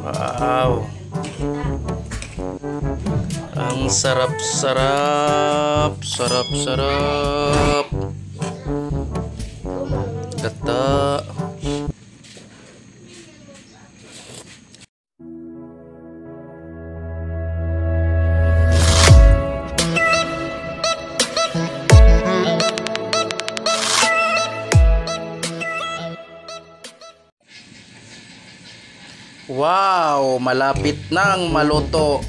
Wow. Ang sarap-sarap. Sarap-sarap. Gata. Wow, malapit nang maluto.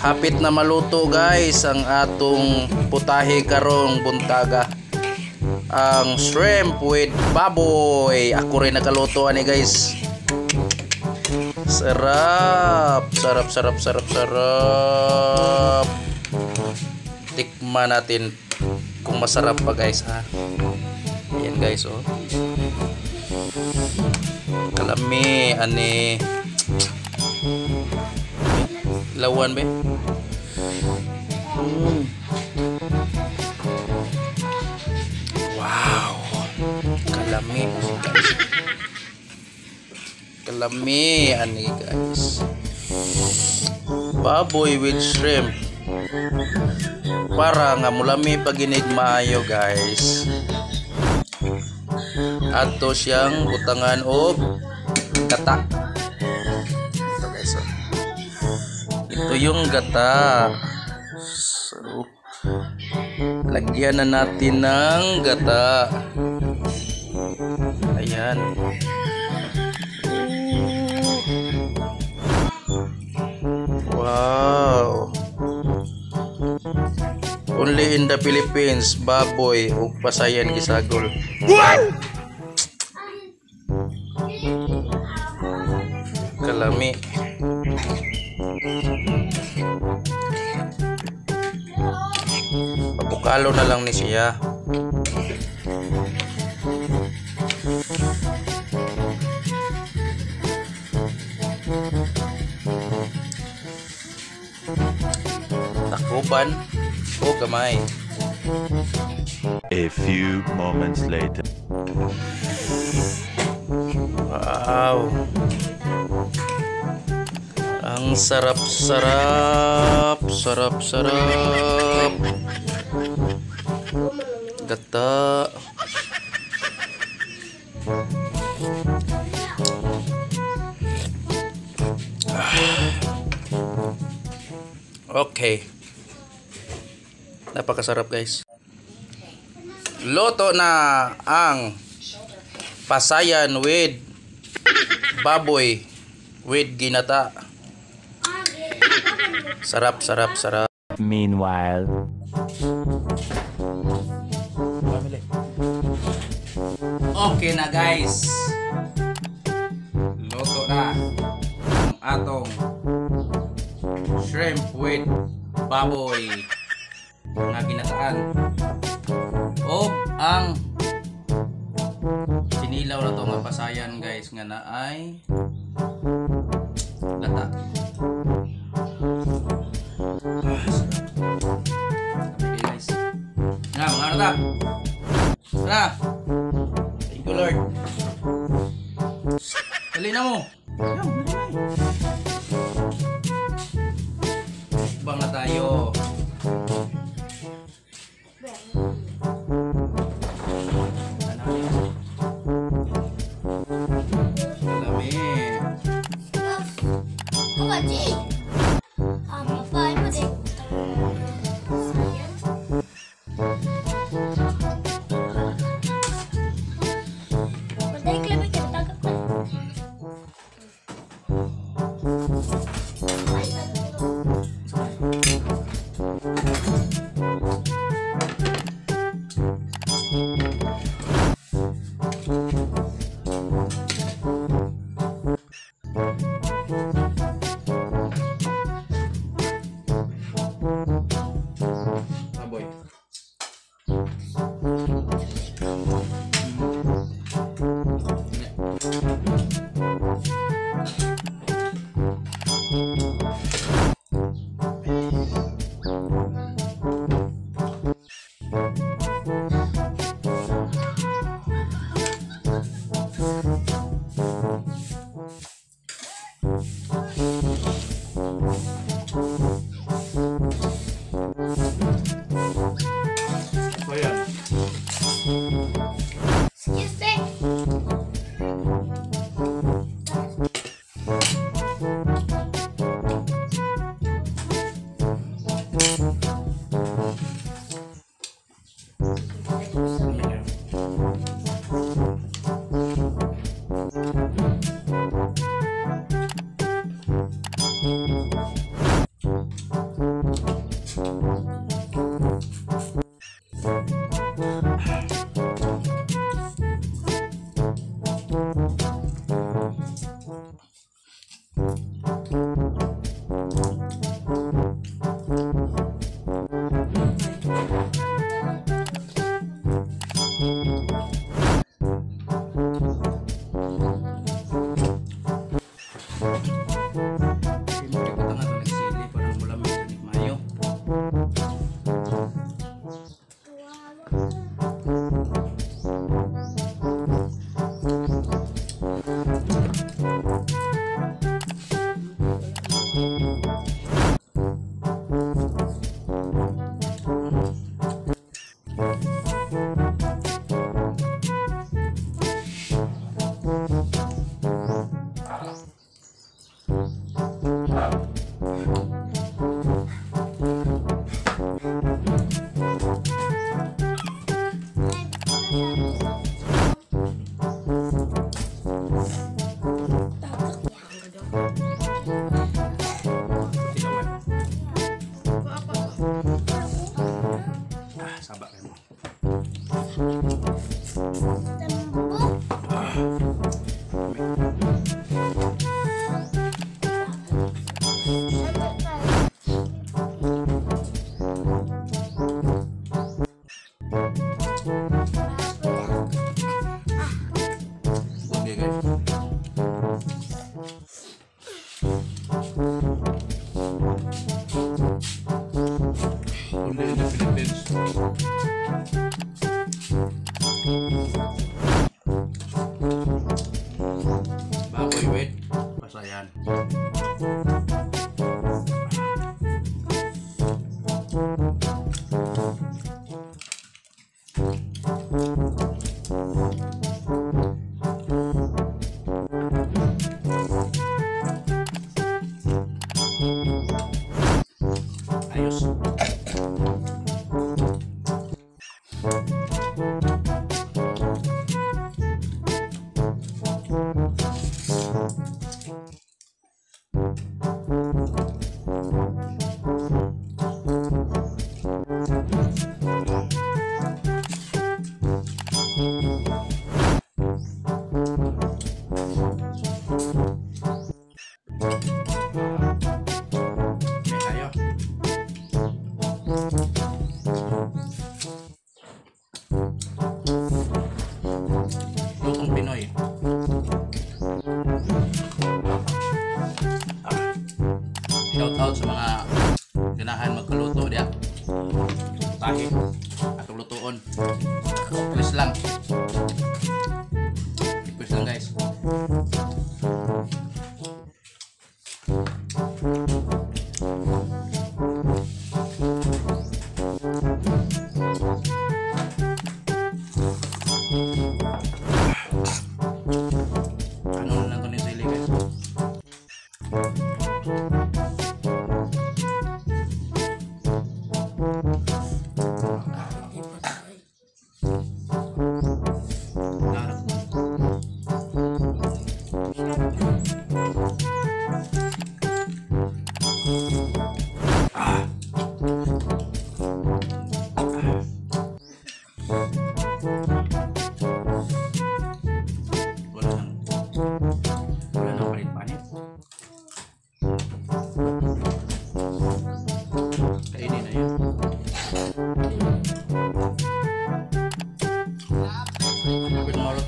Hapit na maluto guys ang atong putahe karong buntaga. Ang shrimp with baboy. Ako rin nakaluto ani guys. Sarap, sarap, sarap, sarap, sarap. Tikman natin kung masarap pa guys ha. Ayan guys oh. Kalami ani lawan be. Wow, kalami guys. Kalami ani guys. Baboy with shrimp. Para nga mulami paginig maayo guys. Ato siyang butangan og gata. Ito guys oh. Ito yung gata. So, lagyan na natin ng gata. Ayan. Wow. Only in the Philippines, baboy ug pasayan gisagol. What? Kalami. Papukalo na lang ni siya. Takuban o gamay. A few moments later. Wow. Ang sarap-sarap, sarap-sarap. Gata. Okay. Napakasarap guys. Luto na ang pasayan with baboy with ginata. Sarap, sarap, sarap. Meanwhile. Okay na guys. Luto na ang atong shrimp with baboy na ginataan. O ang sinilaw na to nga pasayan guys nga na ay gata. Okay guys. Na mga ano ta? Tara. Thank you Lord. Dali na mo. Bang na tayo. Sabar kan. Oke guys. Only in the Philippines. Baboy wait, pasayan. Ayos. Lutong Pinoy. Shout out sa mga ganahan magkaluto diya. Tahi atong lutuon. Request lang. Request lang guys. Ano lang to ni sili guys. Wala nang palit-palit. Kainin na yun. Kapit marot.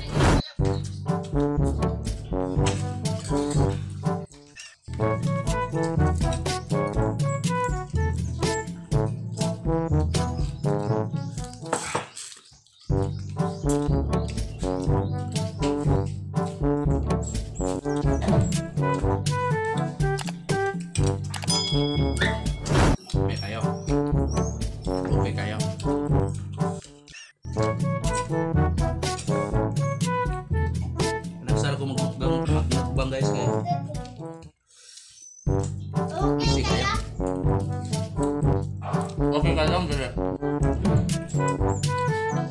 Okay kayo. Okay kayo. Nagsara ko magmukbang guys kayo. Easy kayo. Okay kayo. Gila.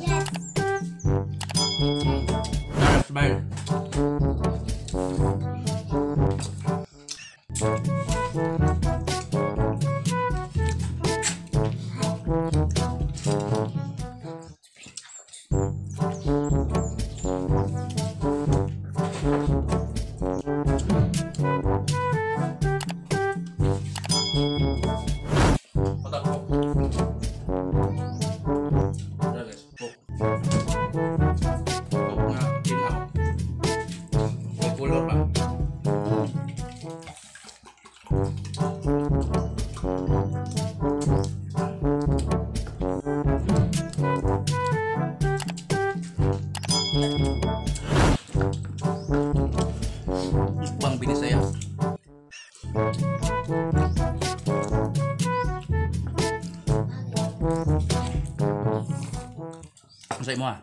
Yes. Smile. Bang bini saya. Masay mo ah.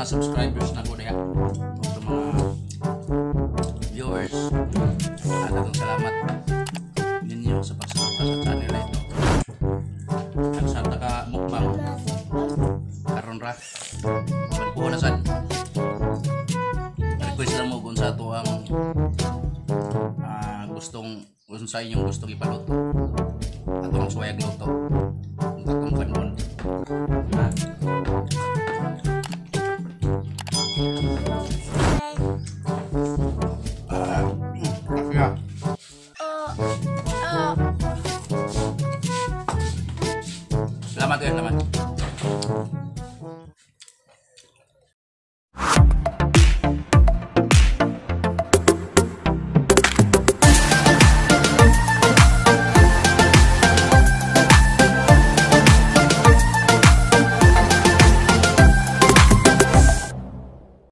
mga subscribers na ko diha. Sa mga viewers. Daghang salamat ninyo sa pagsuporta sa channel na ito. Nagsarta ka mukbang karon ra. Magbuo na sad. Request lang mo kung sa ato ang kung sa inyong gustong ipaluto. Ato ang suwayag luto. Kung katong kanon.